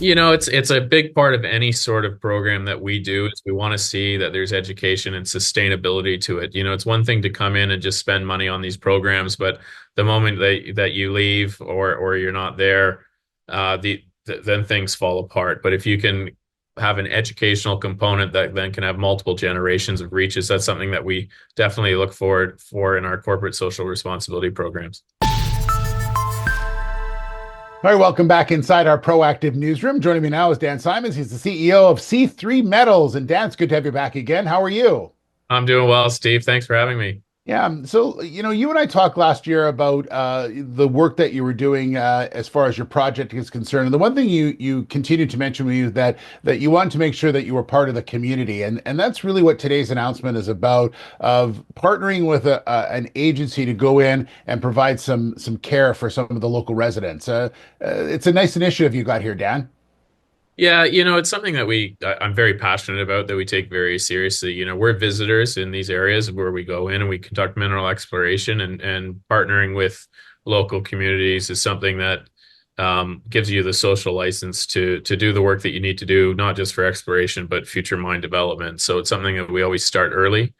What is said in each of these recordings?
It's a big part of any sort of program that we do is we want to see that there's education and sustainability to it. It's one thing to come in and just spend money on these programs, but the moment that you leave or you're not there, then things fall apart. But if you can have an educational component that then can have multiple generations of reaches, that's something that we definitely look forward for in our corporate social responsibility programs. All right, welcome back inside our proactive newsroom. Joining me now is Dan Simons. He's the CEO of C3 Metals. And Dan, it's good to have you back again. How are you? I'm doing well, Steve. Thanks for having me. Yeah, so you and I talked last year about the work that you were doing as far as your project is concerned. And the one thing you continued to mention to me is that you wanted to make sure that you were part of the community, and that's really what today's announcement is about, of partnering with an agency to go in and provide some care for some of the local residents. It's a nice initiative you got here, Dan. Yeah, it's something that I'm very passionate about, that we take very seriously. We're visitors in these areas where we go in and we conduct mineral exploration, and partnering with local communities is something that gives you the social license to do the work that you need to do, not just for exploration, but future mine development. So it's something that we always start early.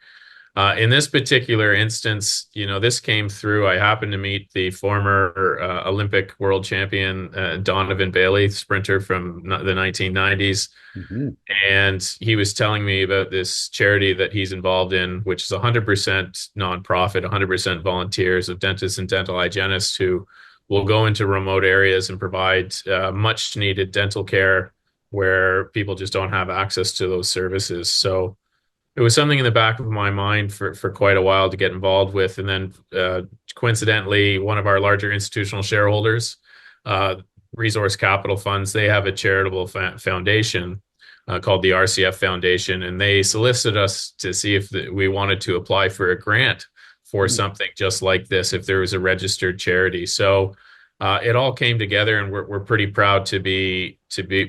In this particular instance, this came through. I happened to meet the former Olympic world champion, Donovan Bailey, sprinter from the 1990s. Mhm. And he was telling me about this charity that he's involved in, which is 100% nonprofit, 100% volunteers of dentists and dental hygienists who will go into remote areas and provide much needed dental care where people just don't have access to those services. So it was something in the back of my mind for quite a while to get involved with. And then coincidentally, one of our larger institutional shareholders, uh, Resource Capital Funds, they have a charitable foundation called the RCF Foundation. And they solicited us to see if we wanted to apply for a grant for something just like this, if there was a registered charity. So it all came together, and we're pretty proud to be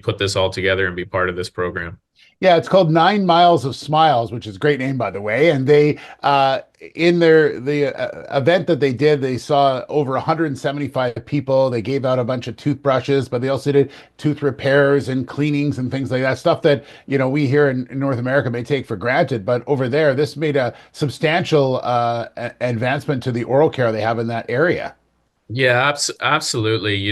put this all together and be part of this program. Yeah, it's called 9 Miles of Smiles, which is a great name, by the way. And they, in the event that they did, they saw over 175 people. They gave out a bunch of toothbrushes, but they also did tooth repairs and cleanings and things like that. Stuff that we here in North America may take for granted, but over there, this made a substantial advancement to the oral care they have in that area. Yeah, absolutely.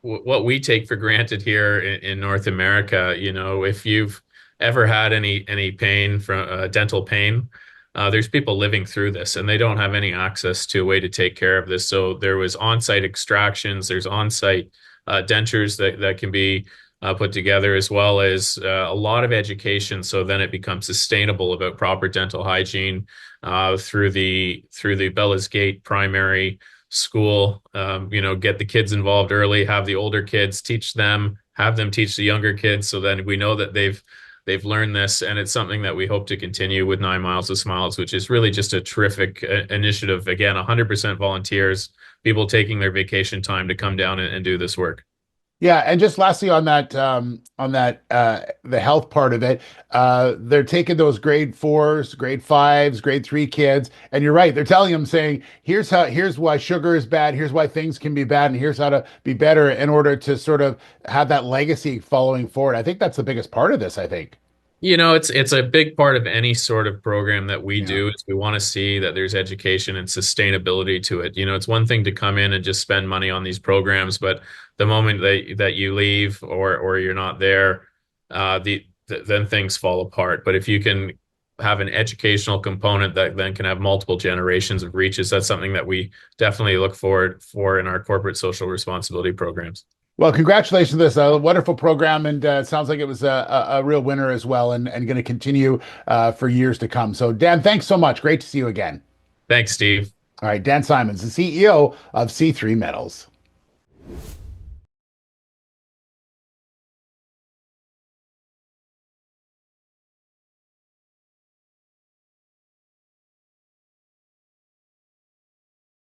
What we take for granted here in North America, if you've ever had any pain from dental pain, there's people living through this and they don't have any access to a way to take care of this. So there was on-site extractions, there's on-site dentures that can be put together, as well as a lot of education. So then it becomes sustainable about proper dental hygiene through the Bella's Gate primary school. Get the kids involved early, have the older kids teach them, have them teach the younger kids, so then we know that they've learned this. And it's something that we hope to continue with 9 Miles of Smiles, which is really just a terrific initiative. Again, 100% volunteers, people taking their vacation time to come down and do this work. Yeah, and just lastly on that, the health part of it, they're taking those grade fours, grade fives, grade three kids, and you're right. They're telling them, saying, here's why sugar is bad, here's why things can be bad, and here's how to be better in order to sort of have that legacy following forward. I think that's the biggest part of this, I think. It's a big part of any sort of program that we Yeah. do is we want to see that there's education and sustainability to it. It's one thing to come in and just spend money on these programs, but the moment that you leave or you're not there, then things fall apart. But if you can have an educational component that then can have multiple generations of reaches, that's something that we definitely look forward for in our corporate social responsibility programs. Well, congratulations on this wonderful program, and it sounds like it was a real winner as well, and going to continue for years to come. So, Dan, thanks so much. Great to see you again. Thanks, Steve. All right, Dan Simons, the CEO of C3 Metals.